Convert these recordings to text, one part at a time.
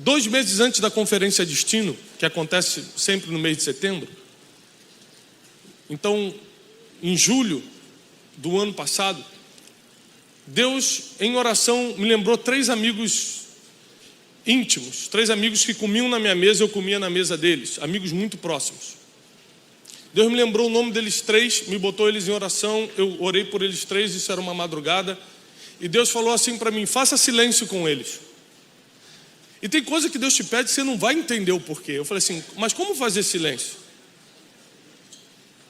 2 meses antes da Conferência Destino, que acontece sempre no mês de setembro. Então, em julho do ano passado, Deus, em oração, me lembrou 3 amigos íntimos, 3 amigos que comiam na minha mesa, eu comia na mesa deles, amigos muito próximos. Deus me lembrou o nome deles 3, me botou eles em oração, eu orei por eles 3, isso era uma madrugada, e Deus falou assim para mim: faça silêncio com eles. E tem coisa que Deus te pede que você não vai entender o porquê. Eu falei assim: mas como fazer silêncio?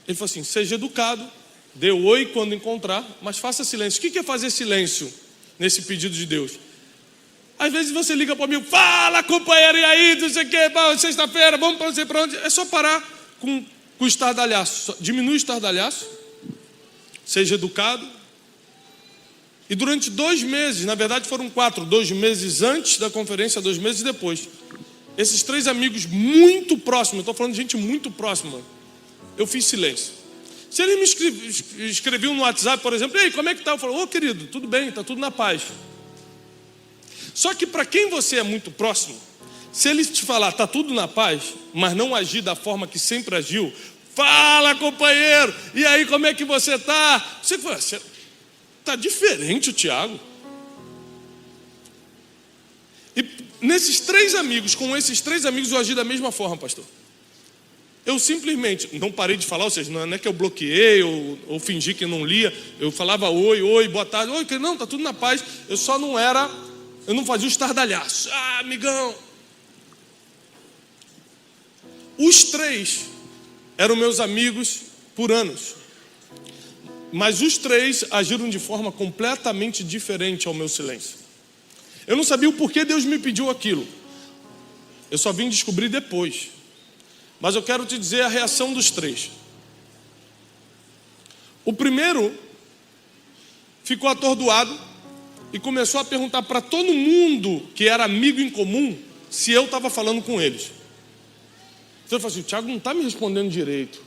Ele falou assim: seja educado, dê oi quando encontrar, mas faça silêncio. O que é fazer silêncio nesse pedido de Deus? Às vezes você liga para mim: fala companheiro, e aí, não sei o que, sexta-feira, vamos para não sei para onde. É só parar com o estardalhaço, diminui o estardalhaço, seja educado. E durante 2 meses, na verdade foram 4, 2 meses antes da conferência, 2 meses depois, esses 3 amigos muito próximos, eu estou falando de gente muito próxima, eu fiz silêncio. Se eles me escreviam no WhatsApp, por exemplo: ei, como é que está? Eu falo: ô querido, tudo bem, está tudo na paz. Só que para quem você é muito próximo, se ele te falar está tudo na paz, mas não agir da forma que sempre agiu: fala companheiro, e aí como é que você está? Você fala: está diferente o Tiago. E nesses 3 amigos, com esses 3 amigos eu agi da mesma forma, pastor. Eu simplesmente não parei de falar, ou seja, não é que eu bloqueei ou fingi que não lia. Eu falava oi, boa tarde, oi, não, está tudo na paz. Eu só não era, eu não fazia o estardalhaço. Ah, amigão. Os 3 eram meus amigos por anos, mas os 3 agiram de forma completamente diferente ao meu silêncio. Eu não sabia o porquê Deus me pediu aquilo. Eu só vim descobrir depois. Mas eu quero te dizer a reação dos 3. O primeiro ficou atordoado e começou a perguntar para todo mundo que era amigo em comum se eu estava falando com eles. Então eu falei assim: o Tiago não está me respondendo direito.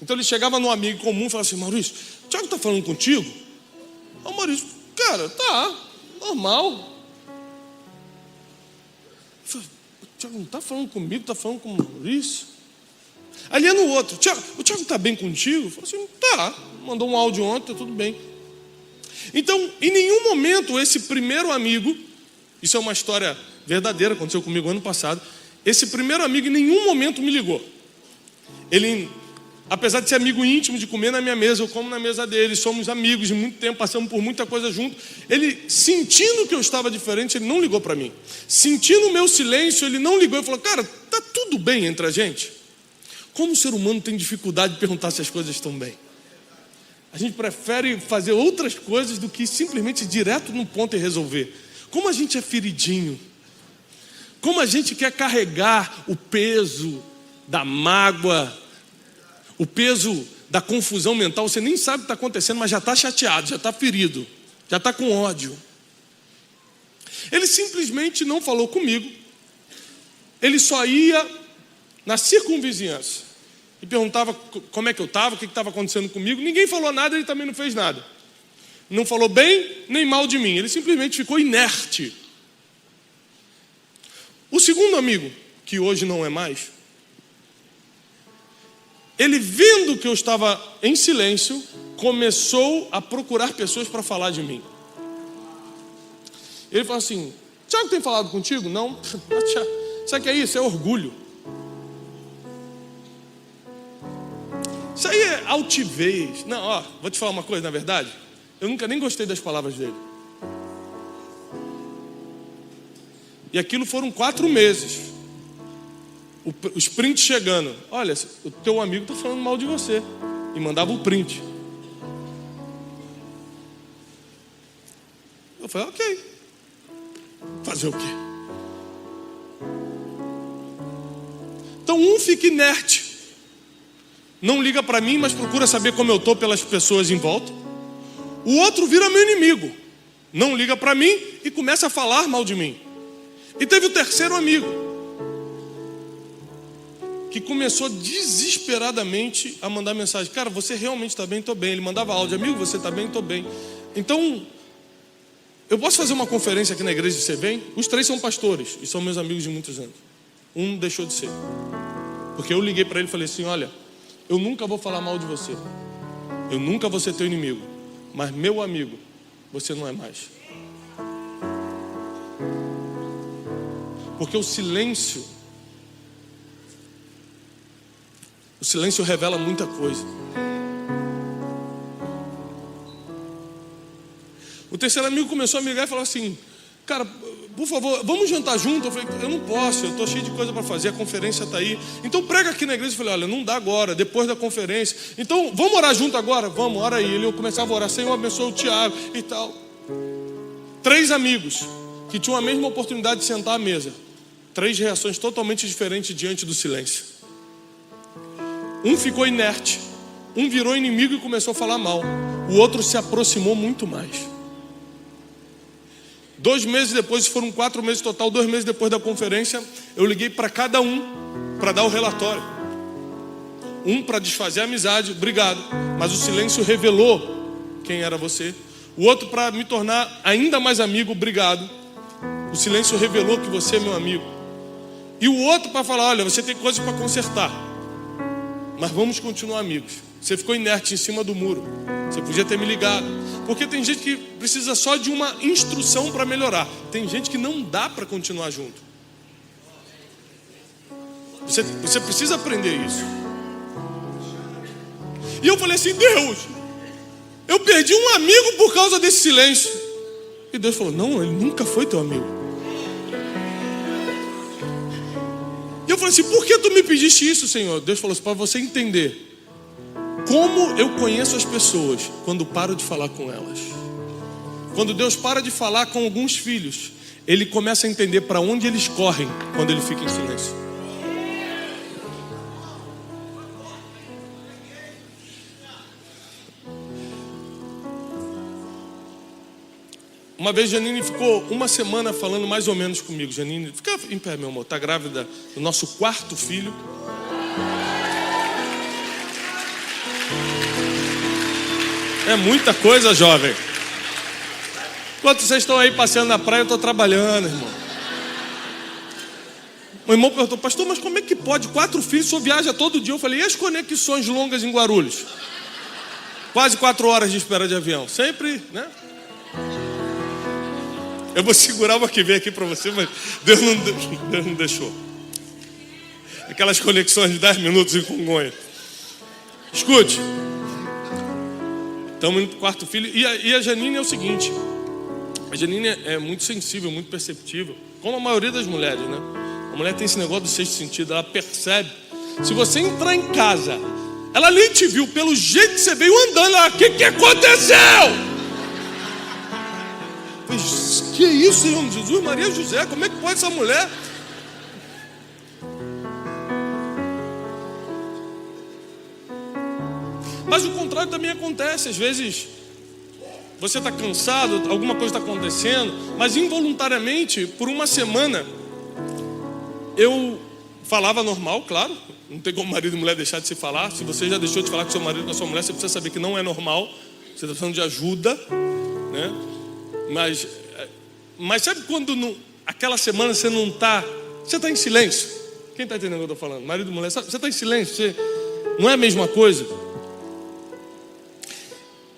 Então ele chegava no amigo comum e falava assim: Maurício, o Tiago está falando contigo? Ô Maurício, cara, tá, normal. Eu falei: o Tiago não está falando comigo, está falando com o Maurício. Ali é no outro: o Tiago está bem contigo? Eu falei assim: tá, mandou um áudio ontem, tá tudo bem. Então, em nenhum momento esse primeiro amigo, isso é uma história verdadeira, aconteceu comigo ano passado, esse primeiro amigo em nenhum momento me ligou. Ele, apesar de ser amigo íntimo, de comer na minha mesa, eu como na mesa dele, somos amigos de muito tempo, passamos por muita coisa junto. Ele, sentindo que eu estava diferente, ele não ligou para mim. Sentindo o meu silêncio, ele não ligou e falou: cara, tá tudo bem entre a gente? Como o ser humano tem dificuldade de perguntar se as coisas estão bem. A gente prefere fazer outras coisas do que simplesmente ir direto no ponto e resolver. Como a gente é feridinho. Como a gente quer carregar o peso da mágoa, o peso da confusão mental. Você nem sabe o que está acontecendo, mas já está chateado, já está ferido, já está com ódio. Ele simplesmente não falou comigo. Ele só ia na circunvizinhança e perguntava como é que eu estava, o que estava acontecendo comigo. Ninguém falou nada, ele também não fez nada. Não falou bem nem mal de mim, ele simplesmente ficou inerte. O segundo amigo, que hoje não é mais, ele, vendo que eu estava em silêncio, começou a procurar pessoas para falar de mim. Ele falou assim: Tiago tem falado contigo? Não. Sabe o que é isso? É orgulho. Isso aí é altivez. Não, ó, vou te falar uma coisa, na verdade, eu nunca nem gostei das palavras dele. E aquilo foram 4 meses. Os prints chegando: olha, o teu amigo está falando mal de você. E mandava o print. Eu falei: ok. Fazer o quê? Então um fica inerte, não liga para mim, mas procura saber como eu estou pelas pessoas em volta. O outro vira meu inimigo, não liga para mim e começa a falar mal de mim. E teve o terceiro amigo, que começou desesperadamente a mandar mensagem: cara, você realmente está bem? Estou bem. Ele mandava áudio: amigo, você está bem? Estou bem. Então, eu posso fazer uma conferência aqui na igreja e você vem? Os 3 são pastores e são meus amigos de muitos anos. Um deixou de ser. Porque eu liguei para ele e falei assim, olha, eu nunca vou falar mal de você. Eu nunca vou ser teu inimigo. Mas meu amigo, você não é mais. Porque o silêncio revela muita coisa. O terceiro amigo começou a me ligar e falou assim, cara, por favor, vamos jantar junto? Eu falei, eu não posso, eu estou cheio de coisa para fazer, a conferência está aí. Então prega aqui na igreja. Eu falei, olha, não dá agora, depois da conferência. Então vamos orar junto agora? Vamos, ora aí. Eu começava a orar, Senhor, abençoa o Tiago e tal. 3 amigos que tinham a mesma oportunidade de sentar à mesa. 3 reações totalmente diferentes diante do silêncio. Um ficou inerte, um virou inimigo e começou a falar mal. O outro se aproximou muito mais. 2 meses depois, foram 4 meses total, 2 meses depois da conferência, eu liguei para cada um para dar o relatório. Um para desfazer a amizade, obrigado, mas o silêncio revelou quem era você. O outro para me tornar ainda mais amigo, obrigado. O silêncio revelou que você é meu amigo. E o outro para falar, olha, você tem coisas para consertar, mas vamos continuar amigos. Você ficou inerte em cima do muro. Você podia ter me ligado. Porque tem gente que precisa só de uma instrução para melhorar. Tem gente que não dá para continuar junto. Você precisa aprender isso. E eu falei assim, Deus, eu perdi um amigo por causa desse silêncio. E Deus falou, não, ele nunca foi teu amigo. E eu falei assim, por que tu me pediste isso, Senhor? Deus falou assim, para você entender como eu conheço as pessoas quando paro de falar com elas. Quando Deus para de falar com alguns filhos, Ele começa a entender para onde eles correm quando Ele fica em silêncio. Uma vez Janine ficou 1 semana falando mais ou menos comigo. Janine, fica em pé, meu amor, está grávida do nosso 4º filho. É muita coisa, jovem. Enquanto vocês estão aí passeando na praia, eu estou trabalhando, irmão. O irmão perguntou, pastor, mas como é que pode? 4 filhos, só viaja todo dia. Eu falei, e as conexões longas em Guarulhos? Quase 4 horas de espera de avião. Sempre, né? Eu vou segurar uma que vem aqui para você, mas Deus não deixou. Aquelas conexões de 10 minutos em Congonha. Escute. Estamos indo para o 4º filho. E a Janine é o seguinte. A Janine é muito sensível, muito perceptível. Como a maioria das mulheres, né? A mulher tem esse negócio do 6º sentido. Ela percebe. Se você entrar em casa, ela nem te viu. Pelo jeito que você veio andando, ela, o que aconteceu? Que isso, Senhor Jesus, Maria José? Como é que pode essa mulher? Mas o contrário também acontece. Às vezes você está cansado, alguma coisa está acontecendo, mas involuntariamente, por 1 semana, eu falava normal, claro. Não tem como marido e mulher deixar de se falar. Se você já deixou de falar com seu marido, com a sua mulher, você precisa saber que não é normal. Você está precisando de ajuda, né? Mas sabe quando aquela semana você não está... Você está em silêncio. Quem está entendendo o que eu estou falando? Marido e mulher, você está em silêncio. Não é a mesma coisa.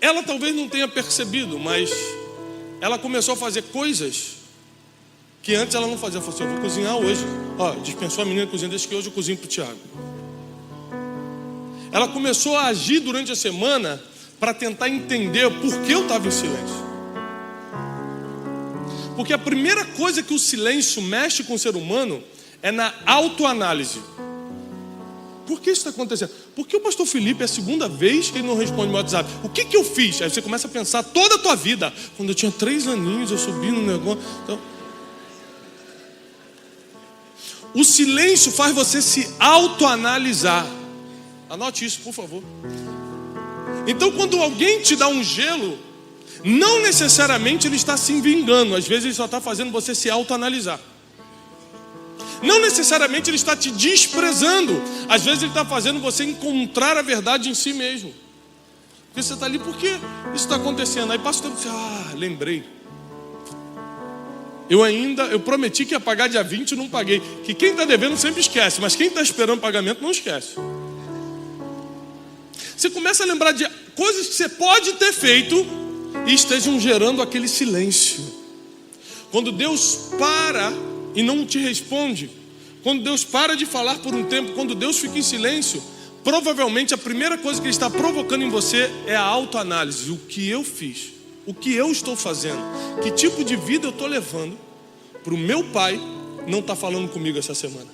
Ela talvez não tenha percebido, mas ela começou a fazer coisas que antes ela não fazia. Ela falou assim, eu vou cozinhar hoje. Dispensou a menina cozinhando, deixa que hoje eu cozinho para o Tiago. Ela começou a agir durante a semana para tentar entender por que eu estava em silêncio. Porque a primeira coisa que o silêncio mexe com o ser humano é na autoanálise. Por que isso está acontecendo? Porque o pastor Felipe é a 2ª vez que ele não responde meu WhatsApp. O que eu fiz? Aí você começa a pensar toda a tua vida. Quando eu tinha 3 aninhos, eu subi no negócio. Então, o silêncio faz você se autoanalisar. Anote isso, por favor. Então, quando alguém te dá um gelo, não necessariamente ele está se vingando. Às vezes ele só está fazendo você se autoanalisar. Não necessariamente ele está te desprezando. Às vezes ele está fazendo você encontrar a verdade em si mesmo. Porque você está ali, por que isso está acontecendo? Aí passa o tempo e diz, lembrei. eu prometi que ia pagar dia 20 e não paguei. Que quem está devendo sempre esquece, mas quem está esperando pagamento não esquece. Você começa a lembrar de coisas que você pode ter feito e estejam gerando aquele silêncio. Quando Deus para e não te responde, quando Deus para de falar por um tempo, quando Deus fica em silêncio, provavelmente a primeira coisa que Ele está provocando em você é a autoanálise. O que eu fiz? O que eu estou fazendo? Que tipo de vida eu estou levando para o meu pai não estar falando comigo essa semana?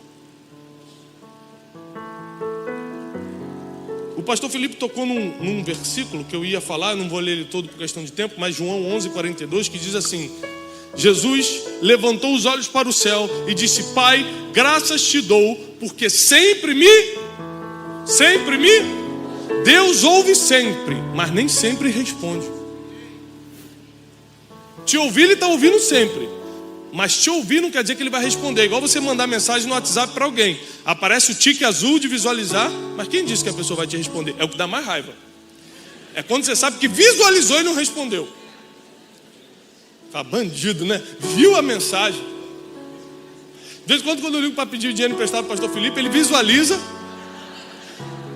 O pastor Felipe tocou num versículo que eu ia falar, não vou ler ele todo por questão de tempo, mas João 11:42, que diz assim: Jesus levantou os olhos para o céu e disse: Pai, graças te dou, porque sempre me... Deus ouve sempre, mas nem sempre responde. Te ouvir, Ele está ouvindo sempre, mas te ouvir não quer dizer que Ele vai responder. Igual você mandar mensagem no WhatsApp para alguém, aparece o tique azul de visualizar, mas quem disse que a pessoa vai te responder? É o que dá mais raiva. É quando você sabe que visualizou e não respondeu. Tá bandido, né? Viu a mensagem. De vez em quando eu ligo para pedir dinheiro emprestado para o pastor Felipe, ele visualiza,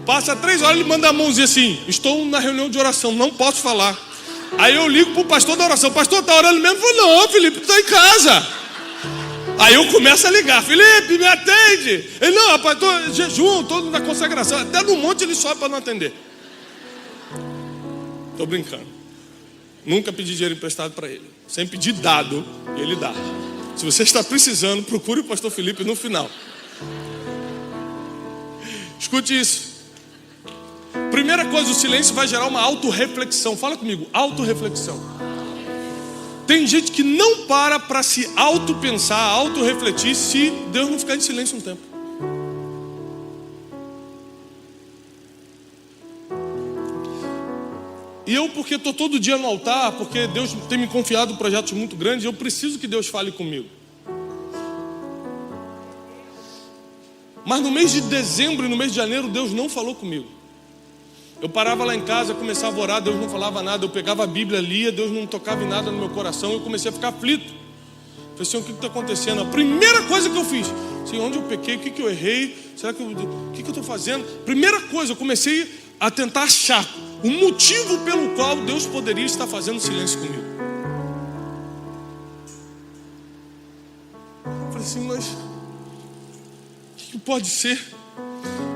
passa 3 horas, ele manda a mãozinha assim: estou na reunião de oração, não posso falar. Aí eu ligo para o pastor da oração: o pastor está orando mesmo? Eu falo: não, Felipe, está em casa. Aí eu começo a ligar: Felipe, me atende. Ele: não, rapaz, estou em jejum, estou na consagração. Até no monte ele sobe para não atender. Estou brincando. Nunca pedi dinheiro emprestado para ele. Sempre pedi dado, ele dá. Se você está precisando, procure o pastor Felipe no final. Escute isso. Primeira coisa, o silêncio vai gerar uma autorreflexão. Fala comigo, autorreflexão. Tem gente que não para se autopensar, autorrefletir, se Deus não ficar em silêncio um tempo. E eu, porque estou todo dia no altar, porque Deus tem me confiado projetos muito grandes, eu preciso que Deus fale comigo. Mas no mês de dezembro e no mês de janeiro, Deus não falou comigo. Eu parava lá em casa, começava a orar, Deus não falava nada. Eu pegava a Bíblia, lia, Deus não tocava em nada no meu coração. Eu comecei a ficar aflito. Falei: Senhor, o que está acontecendo? A primeira coisa que eu fiz: Senhor, onde eu pequei? O que eu errei? Será que o que eu estou fazendo? Primeira coisa, eu comecei a tentar achar o motivo pelo qual Deus poderia estar fazendo silêncio comigo. Falei assim: mas o que pode ser?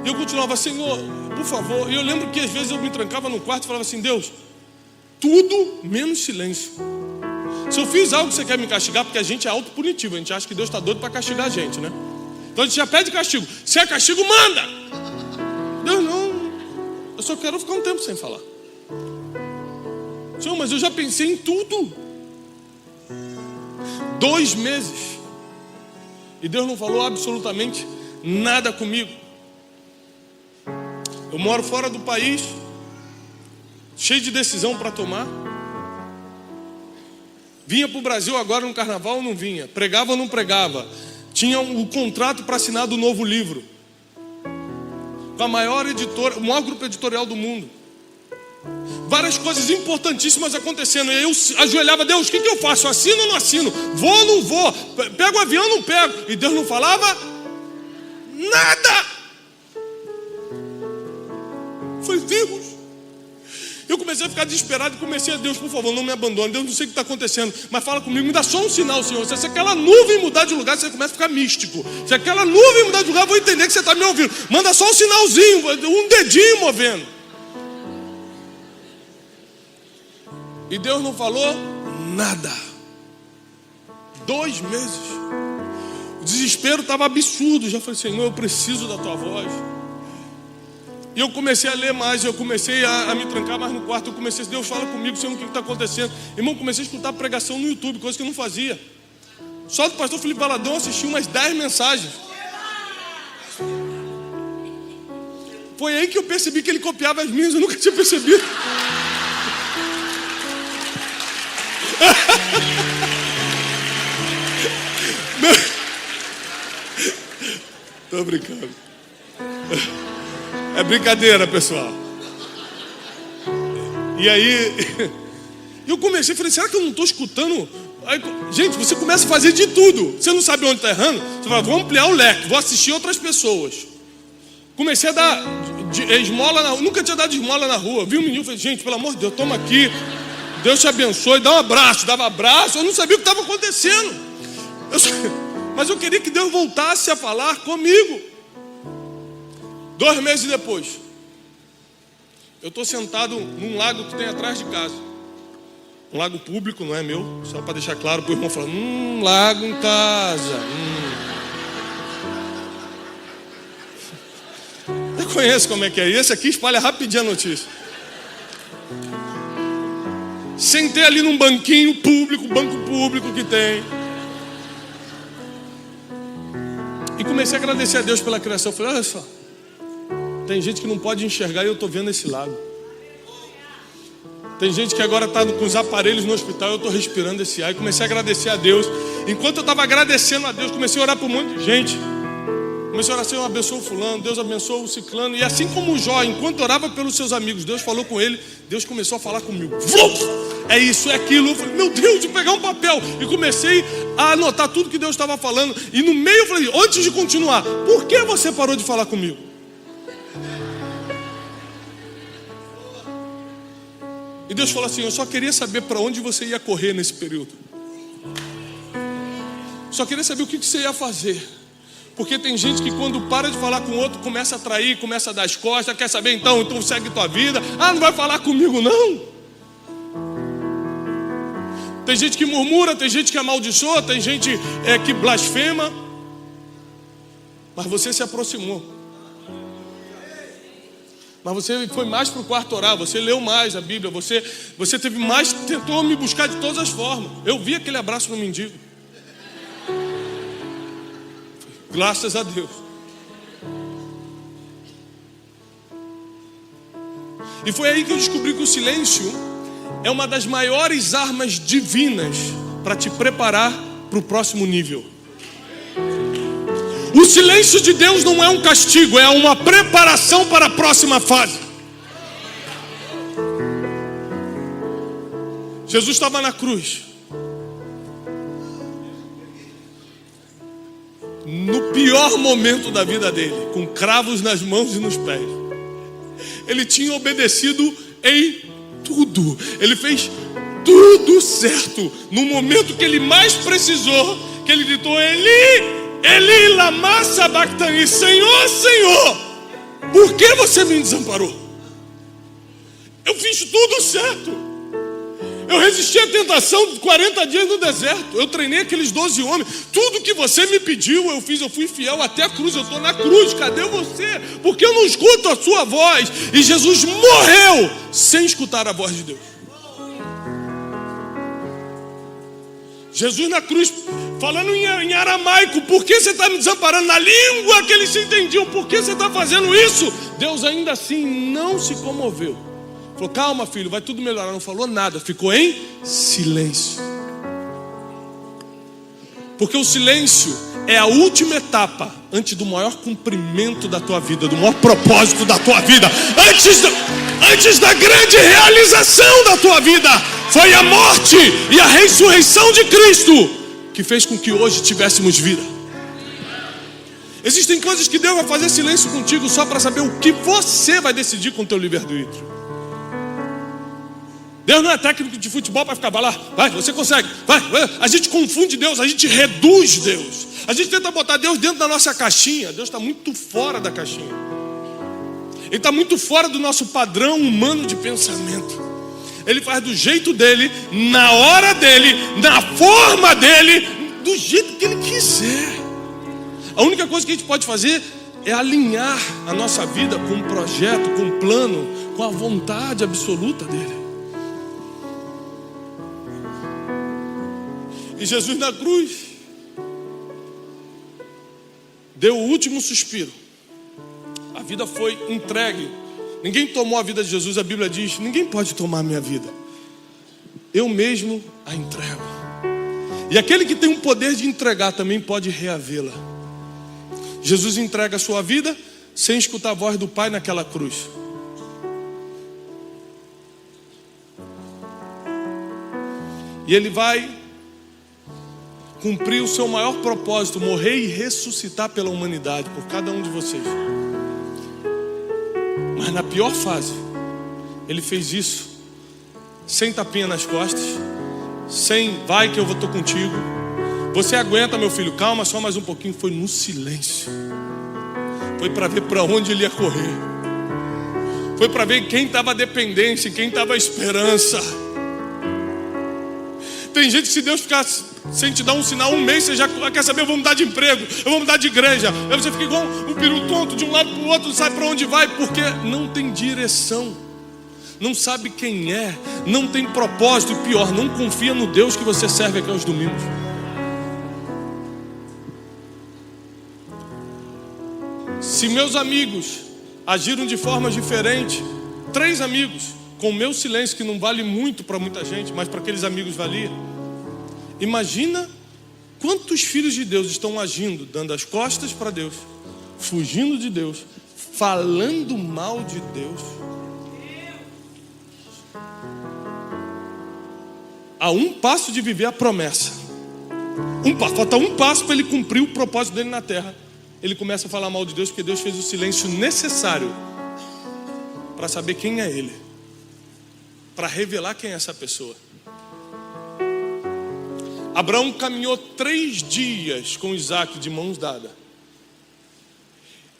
E eu continuava: Senhor, por favor. E eu lembro que às vezes eu me trancava no quarto e falava assim: Deus, tudo menos silêncio. Se eu fiz algo que você quer me castigar, porque a gente é autopunitivo, a gente acha que Deus está doido para castigar a gente, né? Então a gente já pede castigo. Se é castigo, manda. Deus não. Eu só quero ficar um tempo sem falar. Senhor, mas eu já pensei em tudo. 2 meses. E Deus não falou absolutamente nada comigo. Eu moro fora do país, cheio de decisão para tomar. Vinha para o Brasil agora no carnaval ou não vinha? Pregava ou não pregava? Tinha o contrato para assinar do novo livro com a maior editora, o maior grupo editorial do mundo. Várias coisas importantíssimas acontecendo. E aí eu ajoelhava: Deus, o que eu faço? Assino ou não assino? Vou ou não vou? Pego o avião ou não pego? E Deus não falava nada. Foi Deus. Eu comecei a ficar desesperado e comecei a: Deus, por favor, não me abandone. Deus, não sei o que está acontecendo, mas fala comigo, me dá só um sinal, Senhor. Se aquela nuvem mudar de lugar, você começa a ficar místico. Se aquela nuvem mudar de lugar, eu vou entender que você está me ouvindo. Manda só um sinalzinho, um dedinho movendo. E Deus não falou nada. 2 meses. O desespero estava absurdo. Já falei: Senhor, eu preciso da tua voz. E eu comecei a ler mais, eu comecei a me trancar mais no quarto. Eu comecei: Deus, fala comigo, Senhor, o que está acontecendo? Irmão, comecei a escutar pregação no YouTube, coisa que eu não fazia. Só do pastor Felipe Valadão eu assisti umas 10 mensagens. Foi aí que eu percebi que ele copiava as minhas, eu nunca tinha percebido. Tô brincando. É brincadeira, pessoal. E aí eu comecei, falei: será que eu não estou escutando Aí, gente, você começa a fazer de tudo. Você não sabe onde está errando. Você fala, vou ampliar o leque, vou assistir outras pessoas. Comecei a dar esmola na rua. Nunca tinha dado esmola na rua. Vi um menino e falei, gente, pelo amor de Deus, toma aqui. Deus te abençoe, dá um abraço. Dava abraço, eu não sabia o que estava acontecendo. Mas eu queria que Deus voltasse a falar comigo. 2 meses depois, eu estou sentado num lago que tem atrás de casa. Um lago público, não é meu. Só para deixar claro para o irmão falar, lago em casa. Eu conheço como é que é. Esse aqui espalha rapidinho a notícia. Sentei ali num banquinho público, banco público que tem. E comecei a agradecer a Deus pela criação. Eu falei, olha só, tem gente que não pode enxergar e eu estou vendo esse lago. Tem gente que agora está com os aparelhos no hospital e eu estou respirando esse ar. E comecei a agradecer a Deus. Enquanto eu estava agradecendo a Deus, comecei a orar por um monte de gente. Comecei a orar, Senhor, abençoa o fulano, Deus abençoa o ciclano. E assim como o Jó, enquanto orava pelos seus amigos, Deus falou com ele, Deus começou a falar comigo. É isso, é aquilo. Eu falei, meu Deus, de pegar um papel. E comecei a anotar tudo que Deus estava falando. E no meio eu falei, antes de continuar, por que você parou de falar comigo? E Deus falou assim, eu só queria saber para onde você ia correr nesse período. Só queria saber o que você ia fazer. Porque tem gente que quando para de falar com o outro, começa a trair, começa a dar as costas, quer saber então segue tua vida. Ah, não vai falar comigo não. Tem gente que murmura, tem gente que amaldiçoa, tem gente que blasfema. Mas você se aproximou. Mas você foi mais para o quarto orar, você leu mais a Bíblia, você teve mais, tentou me buscar de todas as formas. Eu vi aquele abraço no mendigo. Graças a Deus. E foi aí que eu descobri que o silêncio é uma das maiores armas divinas para te preparar para o próximo nível. O silêncio de Deus não é um castigo, é uma preparação para a próxima fase. Jesus estava na cruz. No pior momento da vida dele, com cravos nas mãos e nos pés. Ele tinha obedecido em tudo. Ele fez tudo certo. No momento que ele mais precisou, que ele gritou, Eli, lama sabachthani, Senhor, Senhor, por que você me desamparou? Eu fiz tudo certo. Eu resisti à tentação de 40 dias no deserto. Eu treinei aqueles 12 homens. Tudo que você me pediu, eu fiz. Eu fui fiel até a cruz. Eu estou na cruz. Cadê você? Porque eu não escuto a sua voz. E Jesus morreu sem escutar a voz de Deus. Jesus na cruz, falando em aramaico. Por que você está me desamparando? Na língua que eles se entendiam. Por que você está fazendo isso? Deus ainda assim não se comoveu. Falou, calma filho, vai tudo melhorar. Não falou nada, ficou em silêncio. Porque o silêncio é a última etapa antes do maior cumprimento da tua vida, do maior propósito da tua vida, antes da grande realização da tua vida. Foi a morte e a ressurreição de Cristo que fez com que hoje tivéssemos vida. Existem coisas que Deus vai fazer silêncio contigo só para saber o que você vai decidir com o teu livre-arbítrio. Deus não é técnico de futebol para ficar, vai lá, vai, você consegue, vai. A gente confunde Deus, a gente reduz Deus. A gente tenta botar Deus dentro da nossa caixinha. Deus está muito fora da caixinha. Ele está muito fora do nosso padrão humano de pensamento. Ele faz do jeito dele, na hora dele, na forma dele, do jeito que ele quiser. A única coisa que a gente pode fazer é alinhar a nossa vida com um projeto, com um plano, com a vontade absoluta dele. E Jesus na cruz deu o último suspiro. A vida foi entregue. Ninguém tomou a vida de Jesus. A Bíblia diz, ninguém pode tomar a minha vida. Eu mesmo a entrego. E aquele que tem o poder de entregar também pode reavê-la. Jesus entrega a sua vida sem escutar a voz do Pai naquela cruz. E ele vai cumprir o seu maior propósito, morrer e ressuscitar pela humanidade, por cada um de vocês. Mas na pior fase, ele fez isso sem tapinha nas costas, sem vai que eu estou contigo, você aguenta meu filho, calma só mais um pouquinho. Foi no silêncio, foi para ver para onde ele ia correr, foi para ver quem estava dependência, quem estava esperança. Tem gente que se Deus ficar sem te dar um sinal, um mês você já quer saber, eu vou mudar de emprego, eu vou mudar de igreja. Aí você fica igual um peru tonto, de um lado para o outro, não sabe para onde vai, porque não tem direção, não sabe quem é, não tem propósito, e pior, não confia no Deus que você serve aqui aos domingos. Se meus amigos agiram de forma diferente, 3 amigos, com o meu silêncio, que não vale muito para muita gente, mas para aqueles amigos valia. Imagina quantos filhos de Deus estão agindo, dando as costas para Deus, fugindo de Deus, falando mal de Deus. A um passo de viver a promessa, falta um passo para ele cumprir o propósito dele na terra. Ele começa a falar mal de Deus, porque Deus fez o silêncio necessário para saber quem é ele, para revelar quem é essa pessoa. Abraão caminhou 3 dias com Isaac de mãos dadas,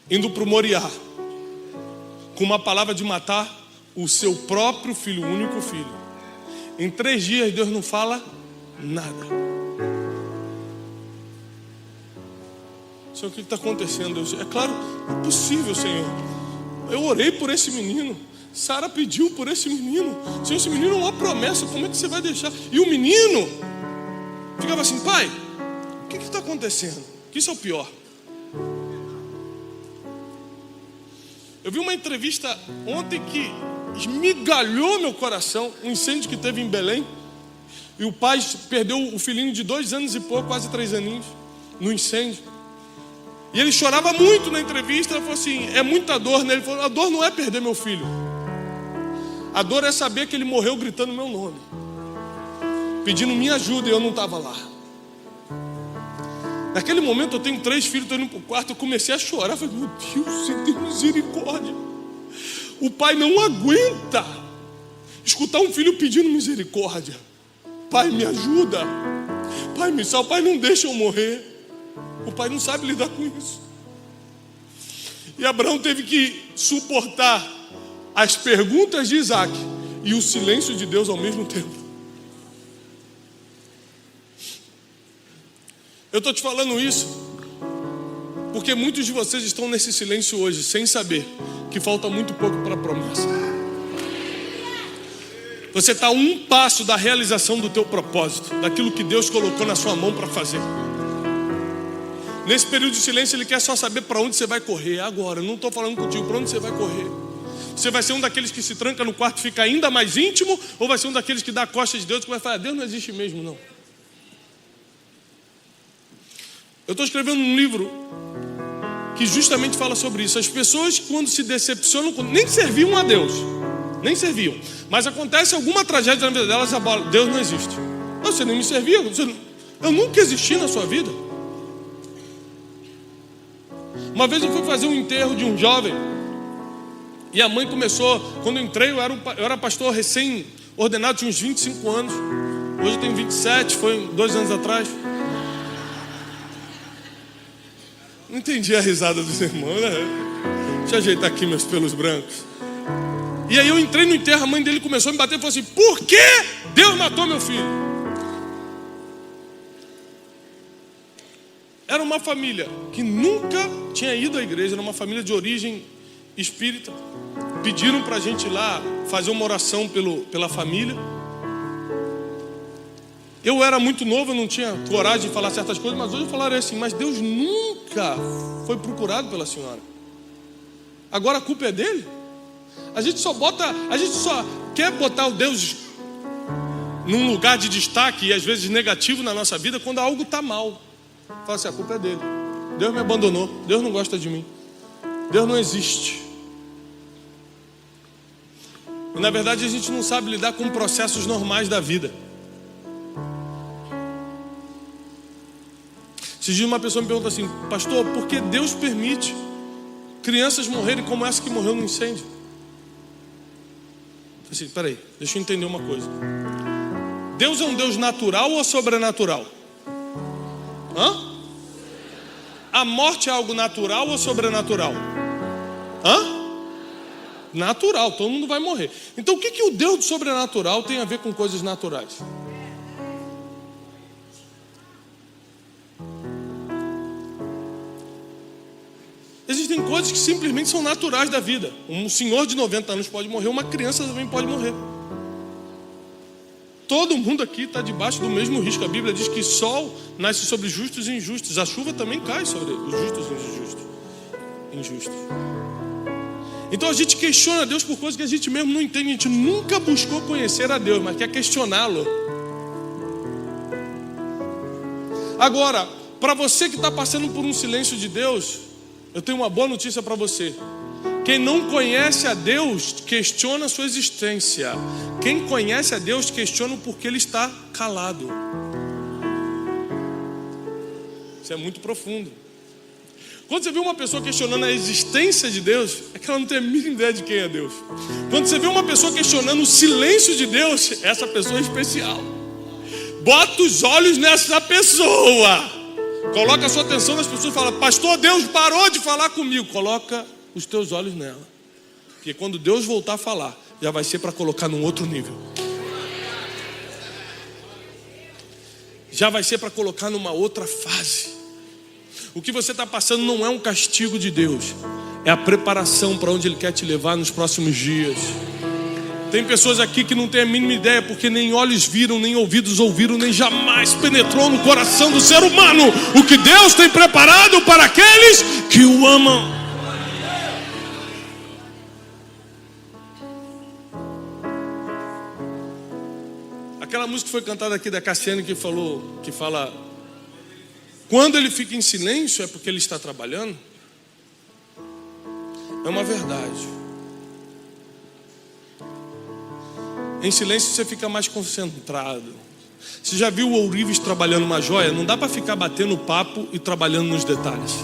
indo para o Moriá, com uma palavra de matar o seu próprio filho, o único filho. Em 3 dias Deus não fala nada. Senhor, o que está acontecendo? É claro, é possível, Senhor. Eu orei por esse menino, Sara pediu por esse menino. Senhor, esse menino é uma promessa, como é que você vai deixar? E o menino ficava assim: pai, o que está acontecendo? Que isso é o pior. Eu vi uma entrevista ontem que esmigalhou meu coração. Um incêndio que teve em Belém, e o pai perdeu o filhinho de 2 anos e pouco, quase 3 aninhos, no incêndio. E ele chorava muito na entrevista. Ele falou assim: é muita dor, né? Ele falou: a dor não é perder meu filho, a dor é saber que ele morreu gritando meu nome, pedindo minha ajuda, e eu não estava lá. Naquele momento eu tenho 3 filhos, estou indo para o quarto, eu comecei a chorar. Eu falei: meu Deus, você tem misericórdia. O pai não aguenta escutar um filho pedindo misericórdia. Pai, me ajuda. Pai, me salva. Pai, não deixa eu morrer. O pai não sabe lidar com isso. E Abraão teve que suportar as perguntas de Isaac e o silêncio de Deus ao mesmo tempo. Eu estou te falando isso porque muitos de vocês estão nesse silêncio hoje, sem saber que falta muito pouco para a promessa. Você está a um passo da realização do teu propósito, daquilo que Deus colocou na sua mão para fazer. Nesse período de silêncio, Ele quer só saber para onde você vai correr. Agora, eu não estou falando contigo para onde você vai correr. Você vai ser um daqueles que se tranca no quarto e fica ainda mais íntimo, ou vai ser um daqueles que dá a costa de Deus e vai falar: Deus não existe mesmo, não. Eu estou escrevendo um livro que justamente fala sobre isso. As pessoas, quando se decepcionam, nem serviam a Deus, nem serviam, mas acontece alguma tragédia na vida delas, Deus não existe. Não, você nem me servia, eu nunca existi na sua vida. Uma vez eu fui fazer um enterro de um jovem, e a mãe começou, quando eu entrei, eu era pastor recém-ordenado, tinha uns 25 anos, hoje eu tenho 27, foi 2 anos atrás. Não entendi a risada dos irmãos, né? Deixa eu ajeitar aqui meus pelos brancos. E aí eu entrei no enterro, a mãe dele começou a me bater e falou assim: por que Deus matou meu filho? Era uma família que nunca tinha ido à igreja, era uma família de origem espírita. Pediram para a gente ir lá fazer uma oração pela família. Eu era muito novo, eu não tinha coragem de falar certas coisas, mas hoje eu falaria assim: mas Deus nunca foi procurado pela senhora. Agora a culpa é dele? A gente só quer botar o Deus num lugar de destaque e às vezes negativo na nossa vida quando algo está mal. Fala assim: a culpa é dele, Deus me abandonou, Deus não gosta de mim, Deus não existe. E na verdade a gente não sabe lidar com processos normais da vida. Esses dias uma pessoa me pergunta assim: pastor, por que Deus permite crianças morrerem como essa que morreu no incêndio? Eu falei assim, peraí, deixa eu entender uma coisa. Deus é um Deus natural ou sobrenatural? A morte é algo natural ou sobrenatural? Natural, todo mundo vai morrer. Então o que o Deus do sobrenatural tem a ver com coisas naturais? Existem coisas que simplesmente são naturais da vida. Um senhor de 90 anos pode morrer, uma criança também pode morrer. Todo mundo aqui está debaixo do mesmo risco. A Bíblia diz que sol nasce sobre justos e injustos. A chuva também cai sobre os justos e injustos. Então a gente questiona Deus por coisas que a gente mesmo não entende. A gente nunca buscou conhecer a Deus, mas quer questioná-lo. Agora, para você que está passando por um silêncio de Deus, eu tenho uma boa notícia para você. Quem não conhece a Deus, questiona a sua existência. Quem conhece a Deus, questiona o porquê Ele está calado. Isso é muito profundo. Quando você vê uma pessoa questionando a existência de Deus, é que ela não tem a mínima ideia de quem é Deus. Quando você vê uma pessoa questionando o silêncio de Deus, essa pessoa é especial. Bota os olhos nessa pessoa. Coloca a sua atenção nas pessoas e fala: pastor, Deus parou de falar comigo. Coloca os teus olhos nela. Porque quando Deus voltar a falar, já vai ser para colocar num outro nível. Já vai ser para colocar numa outra fase. O que você está passando não é um castigo de Deus, é a preparação para onde Ele quer te levar nos próximos dias. Tem pessoas aqui que não têm a mínima ideia, porque nem olhos viram, nem ouvidos ouviram, nem jamais penetrou no coração do ser humano o que Deus tem preparado para aqueles que o amam. Aquela música que foi cantada aqui da Cassiane que fala: quando ele fica em silêncio é porque ele está trabalhando. É uma verdade. Em silêncio você fica mais concentrado. Você já viu o ourives trabalhando uma joia? Não dá para ficar batendo papo e trabalhando nos detalhes.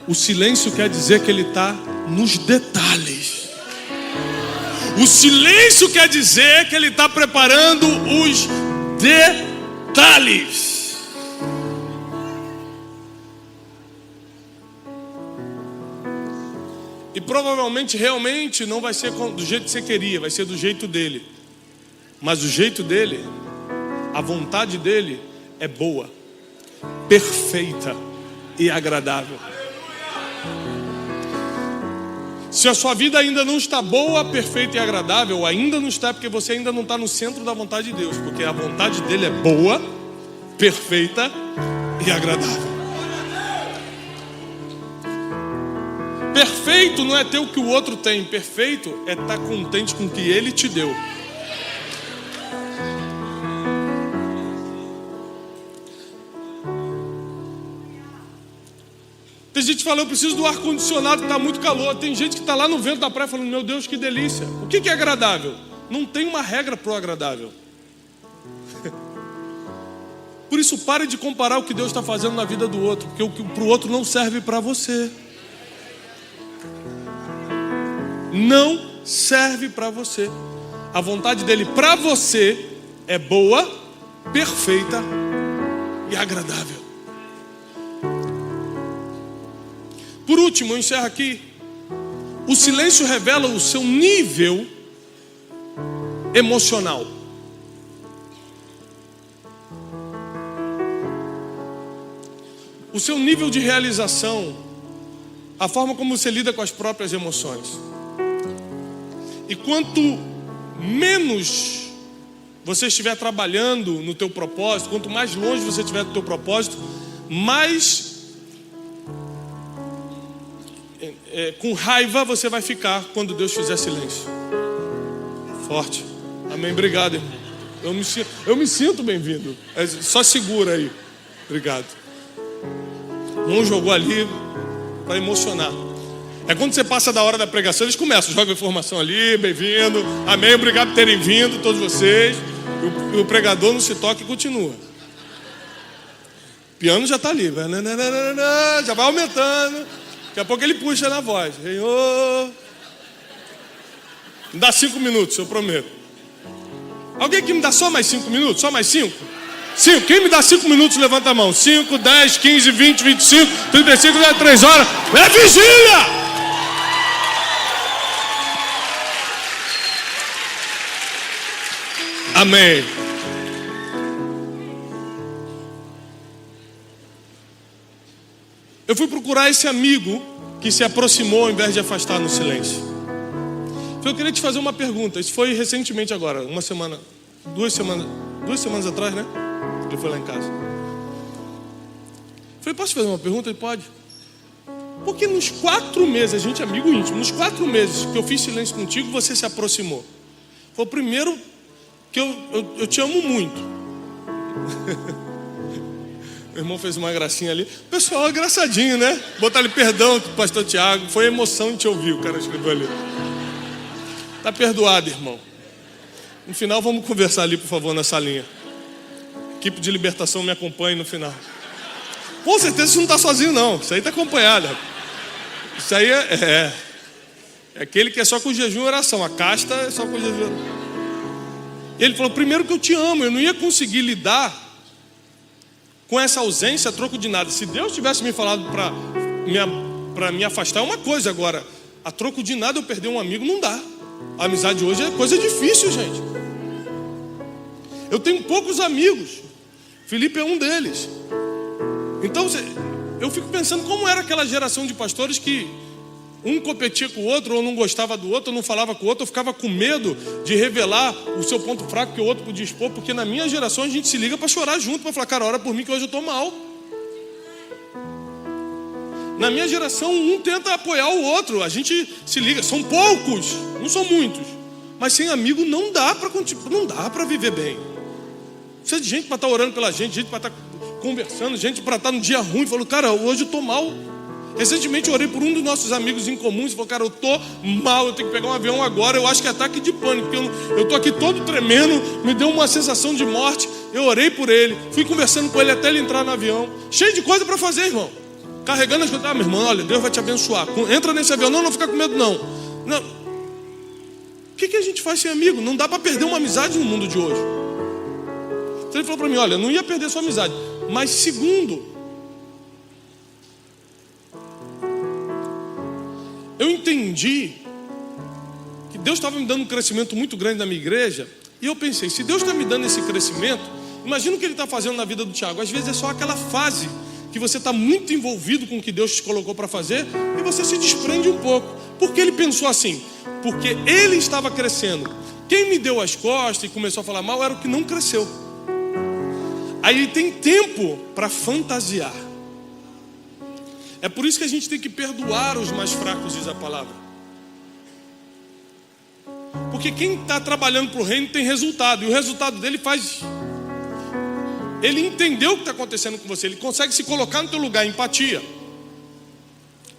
O silêncio quer dizer que ele está nos detalhes. O silêncio quer dizer que ele está preparando os detalhes. E provavelmente, realmente, não vai ser do jeito que você queria, vai ser do jeito dele. Mas o jeito dele, a vontade dele é boa, perfeita e agradável. Se a sua vida ainda não está boa, perfeita e agradável, ainda não está, porque você ainda não está no centro da vontade de Deus. Porque a vontade dele é boa, perfeita e agradável. Perfeito não é ter o que o outro tem. Perfeito é estar contente com o que ele te deu. Tem gente que fala: eu preciso do ar-condicionado, está muito calor. Tem gente que está lá no vento da praia falando: meu Deus, que delícia. O que é agradável? Não tem uma regra para o agradável. Por isso, pare de comparar o que Deus está fazendo na vida do outro, porque o que para o outro não serve para você. Não serve para você. A vontade dele para você é boa, perfeita e agradável. Por último, eu encerro aqui. O silêncio revela o seu nível emocional. O seu nível de realização, a forma como você lida com as próprias emoções. E quanto menos você estiver trabalhando no teu propósito, quanto mais longe você estiver do teu propósito, mais com raiva você vai ficar quando Deus fizer silêncio. Forte. Amém. Obrigado, irmão. Eu me sinto bem-vindo. Só segura aí. Obrigado. Um jogou ali para emocionar. É quando você passa da hora da pregação, eles começam, jogam informação ali, bem-vindo, amém, obrigado por terem vindo, todos vocês. O pregador não se toca e continua. piano já está ali, já vai aumentando. Daqui a pouco ele puxa na voz. Senhor, me dá 5 minutos, eu prometo. Alguém que me dá só mais 5 minutos? Só mais 5? 5. Quem me dá 5 minutos, levanta a mão. 5, 10, 15, 20, 25, 35, 3 horas. É vigília! Amém. Eu fui procurar esse amigo que se aproximou ao invés de afastar no silêncio. Eu queria te fazer uma pergunta. Isso foi recentemente agora, uma semana, 2 semanas atrás, né? Ele foi lá em casa. Eu falei, posso te fazer uma pergunta? Ele pode. Porque nos 4 meses, a gente é amigo íntimo, nos 4 meses que eu fiz silêncio contigo, você se aproximou. Foi o primeiro que eu te amo muito. Meu irmão fez uma gracinha ali. O pessoal é engraçadinho, né? Botar ali perdão pro pastor Tiago. Foi emoção de te ouvir, o cara escreveu ali. Tá perdoado, irmão. No final vamos conversar ali, por favor, na salinha. Equipe de libertação me acompanhe no final. Com certeza você não está sozinho, não. Isso aí está acompanhado. Isso aí é aquele que é só com jejum e oração. A casta é só com jejum. E ele falou, primeiro que eu te amo. Eu não ia conseguir lidar com essa ausência a troco de nada. Se Deus tivesse me falado para me afastar, é uma coisa. Agora, a troco de nada eu perder um amigo, não dá. A amizade hoje é coisa difícil, gente. Eu tenho poucos amigos. Felipe é um deles. Então, eu fico pensando como era aquela geração de pastores que um competia com o outro, ou não gostava do outro, ou não falava com o outro, ou ficava com medo de revelar o seu ponto fraco que o outro podia expor, porque na minha geração a gente se liga para chorar junto, para falar, cara, ora por mim que hoje eu estou mal. Na minha geração, um tenta apoiar o outro, a gente se liga, são poucos, não são muitos, mas sem amigo não dá para viver bem. Precisa de gente para estar orando pela gente para estar conversando, gente para estar no dia ruim, falou, cara, hoje eu estou mal. Recentemente eu orei por um dos nossos amigos em comum, e falou, cara, eu estou mal, eu tenho que pegar um avião agora, eu acho que é ataque de pânico, porque eu estou aqui todo tremendo, me deu uma sensação de morte. Eu orei por ele, fui conversando com ele até ele entrar no avião, cheio de coisa para fazer, irmão. Carregando as coisas, meu irmão, olha, Deus vai te abençoar. Entra nesse avião, não fica com medo, não. O que a gente faz sem amigo? Não dá para perder uma amizade no mundo de hoje. Então ele falou para mim, olha, não ia perder sua amizade. Mas segundo, eu entendi que Deus estava me dando um crescimento muito grande na minha igreja. E eu pensei, se Deus está me dando esse crescimento, imagina o que Ele está fazendo na vida do Tiago. Às vezes é só aquela fase que você está muito envolvido com o que Deus te colocou para fazer e você se desprende um pouco. Por que ele pensou assim? Porque ele estava crescendo. Quem me deu as costas e começou a falar mal era o que não cresceu. Aí ele tem tempo para fantasiar. É por isso que a gente tem que perdoar os mais fracos, diz a palavra. Porque quem está trabalhando para o reino tem resultado. E o resultado dele faz... Ele entendeu o que está acontecendo com você. Ele consegue se colocar no teu lugar, empatia.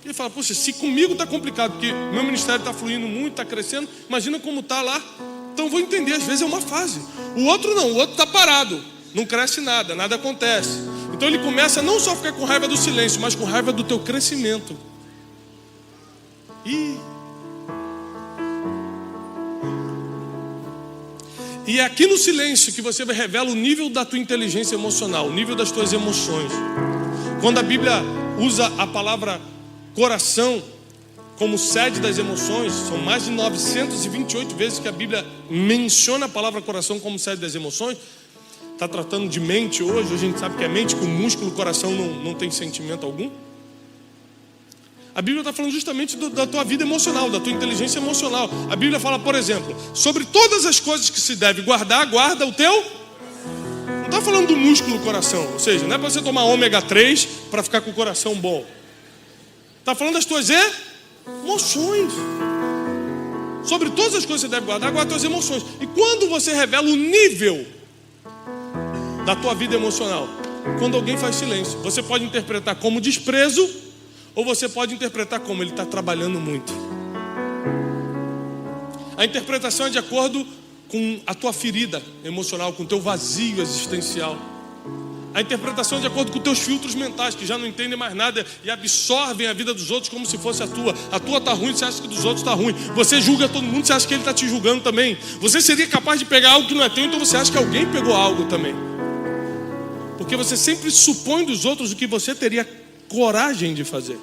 Ele fala, poxa, se comigo está complicado, porque meu ministério está fluindo muito, está crescendo, imagina como está lá. Então eu vou entender, às vezes é uma fase. O outro não, o outro está parado. Não cresce nada, nada acontece. Então ele começa não só a ficar com raiva do silêncio, mas com raiva do teu crescimento. E é aqui no silêncio que você revela o nível da tua inteligência emocional, o nível das tuas emoções. Quando a Bíblia usa a palavra coração como sede das emoções, são mais de 928 vezes que a Bíblia menciona a palavra coração como sede das emoções. Está tratando de mente hoje, a gente sabe que é mente, que o músculo, o coração não tem sentimento algum. A Bíblia está falando justamente da tua vida emocional, da tua inteligência emocional. A Bíblia fala, por exemplo, sobre todas as coisas que se deve guardar, guarda o teu. Não está falando do músculo do coração, ou seja, não é para você tomar ômega 3 para ficar com o coração bom. Está falando das tuas emoções. Sobre todas as coisas que você deve guardar, guarda as tuas emoções. E quando você revela o nível da tua vida emocional? Quando alguém faz silêncio. Você pode interpretar como desprezo, ou você pode interpretar como ele está trabalhando muito. A interpretação é de acordo com a tua ferida emocional, com o teu vazio existencial. A interpretação é de acordo com os teus filtros mentais, que já não entendem mais nada e absorvem a vida dos outros como se fosse a tua. A tua está ruim, você acha que dos outros está ruim. Você julga todo mundo, você acha que ele está te julgando também. Você seria capaz de pegar algo que não é teu, então você acha que alguém pegou algo também. Porque você sempre supõe dos outros o que você teria coragem de fazer.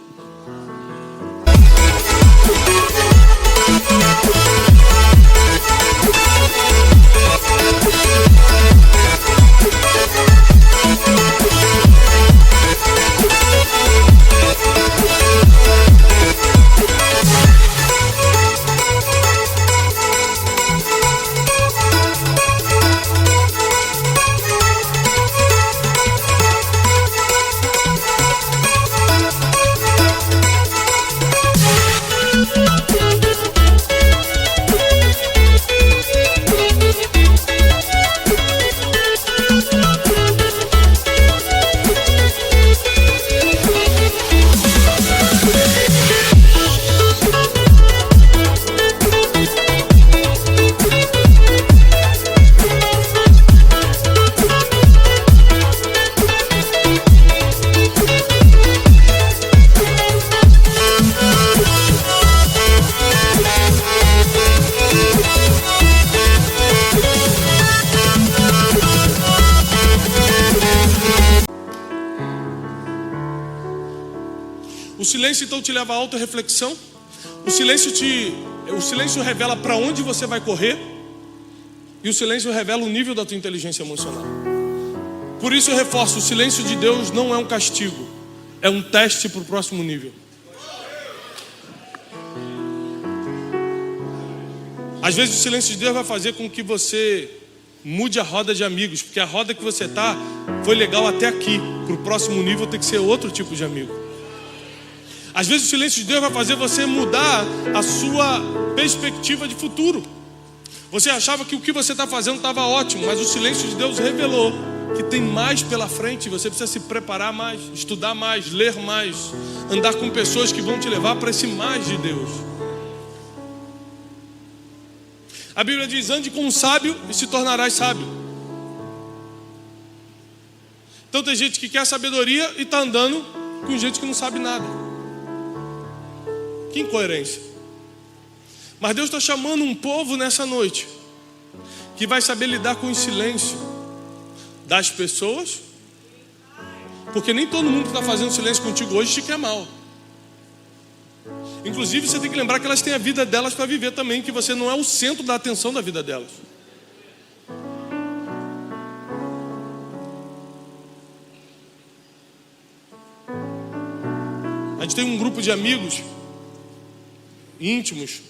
O silêncio então te leva à autorreflexão. O silêncio revela para onde você vai correr. E o silêncio revela o nível da tua inteligência emocional. Por isso eu reforço, o silêncio de Deus não é um castigo, é um teste para o próximo nível. Às vezes o silêncio de Deus vai fazer com que você mude a roda de amigos, porque a roda que você está foi legal até aqui. Para o próximo nível tem que ser outro tipo de amigo. Às vezes o silêncio de Deus vai fazer você mudar a sua perspectiva de futuro. Você achava que o que você está fazendo estava ótimo, mas o silêncio de Deus revelou que tem mais pela frente. Você precisa se preparar mais, estudar mais, ler mais, andar com pessoas que vão te levar para esse mais de Deus. A Bíblia diz: ande com um sábio e se tornarás sábio. Então tem gente que quer sabedoria e está andando com gente que não sabe nada. Que incoerência. Mas Deus está chamando um povo nessa noite que vai saber lidar com o silêncio das pessoas, porque nem todo mundo que está fazendo silêncio contigo hoje te quer mal. Inclusive você tem que lembrar que elas têm a vida delas para viver também, que você não é o centro da atenção da vida delas. A gente tem um grupo de amigos íntimos.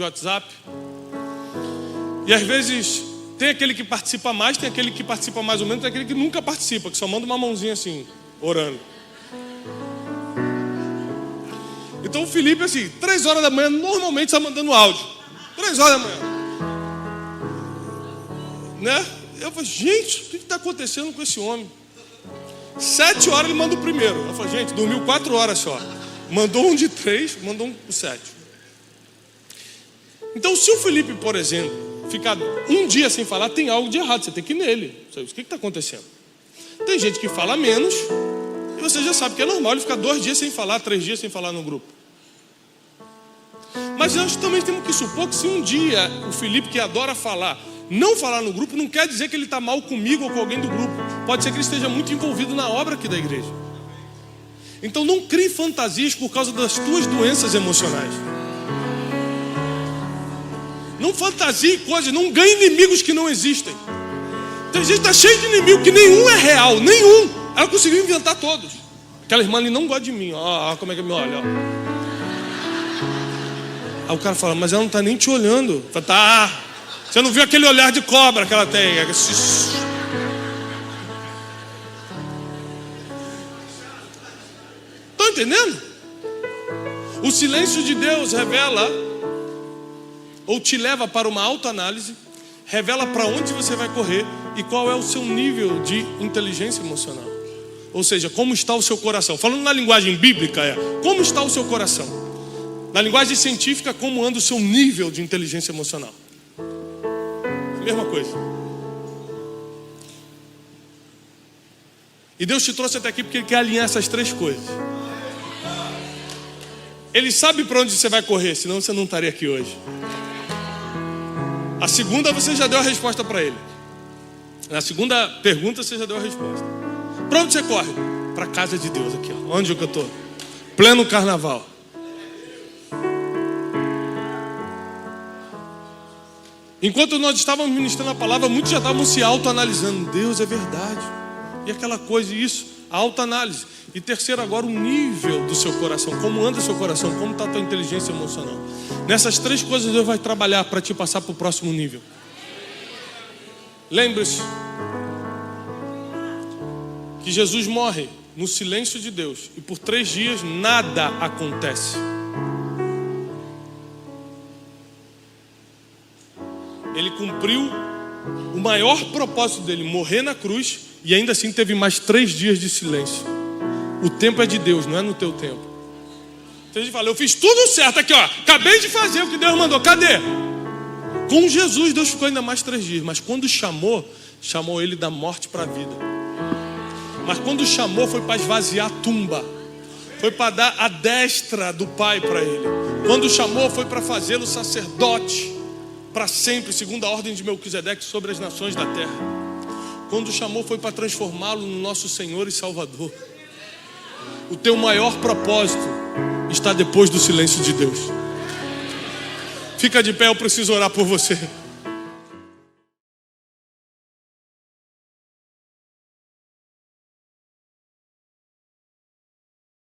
WhatsApp. E às vezes tem aquele que participa mais, tem aquele que participa mais ou menos, tem aquele que nunca participa, que só manda uma mãozinha assim, orando. Então o Felipe, assim, 3 horas da manhã, normalmente está mandando áudio. 3 horas da manhã. Né? Eu falei, gente, o que está acontecendo com esse homem? 7 horas ele manda o primeiro. Eu falei, gente, dormiu 4 horas só. Mandou um de 3, mandou um de 7. Então, se o Felipe, por exemplo, ficar um dia sem falar, tem algo de errado, você tem que ir nele. O que está acontecendo? Tem gente que fala menos, e você já sabe que é normal ele ficar 2 dias sem falar, 3 dias sem falar no grupo. Mas nós também temos que supor que se um dia o Felipe, que adora falar, Não falar no grupo não quer dizer que ele está mal comigo ou com alguém do grupo. Pode ser que ele esteja muito envolvido na obra aqui da igreja. Então não crie fantasias por causa das tuas doenças emocionais. Não fantasie coisas, não ganhe inimigos que não existem. Tem gente que está cheio de inimigo que nenhum é real, nenhum. Ela conseguiu inventar todos. Aquela irmã ali não gosta de mim, ó, como é que me olha, ó. Aí o cara fala, mas ela não está nem te olhando. Fala, tá, você não viu aquele olhar de cobra que ela tem? Estão entendendo? O silêncio de Deus revela, ou te leva para uma autoanálise, revela para onde você vai correr e qual é o seu nível de inteligência emocional. Ou seja, como está o seu coração. Falando na linguagem bíblica, como está o seu coração. Na linguagem científica, como anda o seu nível de inteligência emocional. Mesma coisa. E Deus te trouxe até aqui porque Ele quer alinhar essas três coisas. Ele sabe para onde você vai correr, senão você não estaria aqui hoje. A segunda você já deu a resposta para ele. Na segunda pergunta você já deu a resposta. Para onde você corre? Para a casa de Deus aqui, ó. Onde que eu estou? Pleno carnaval. Enquanto nós estávamos ministrando a palavra, muitos já estavam se autoanalisando. Deus, é verdade. E aquela coisa, isso, a autoanálise. E terceiro agora, o nível do seu coração. Como anda o seu coração, como está a tua inteligência emocional. Nessas três coisas Deus vai trabalhar para te passar para o próximo nível. Lembre-se que Jesus morre no silêncio de Deus. E por 3 dias nada acontece. Ele cumpriu o maior propósito dele, morrer na cruz. E ainda assim teve mais 3 dias de silêncio. O tempo é de Deus, não é no teu tempo. Então a gente fala, eu fiz tudo certo aqui, ó. Acabei de fazer o que Deus mandou, cadê? Com Jesus Deus ficou ainda mais 3 dias. Mas quando chamou ele da morte para a vida. Mas quando chamou foi para esvaziar a tumba. Foi para dar a destra do Pai para ele. Quando chamou foi para fazê-lo sacerdote para sempre, segundo a ordem de Melquisedeque sobre as nações da terra. Quando chamou foi para transformá-lo no nosso Senhor e Salvador. O teu maior propósito está depois do silêncio de Deus. Fica de pé, eu preciso orar por você.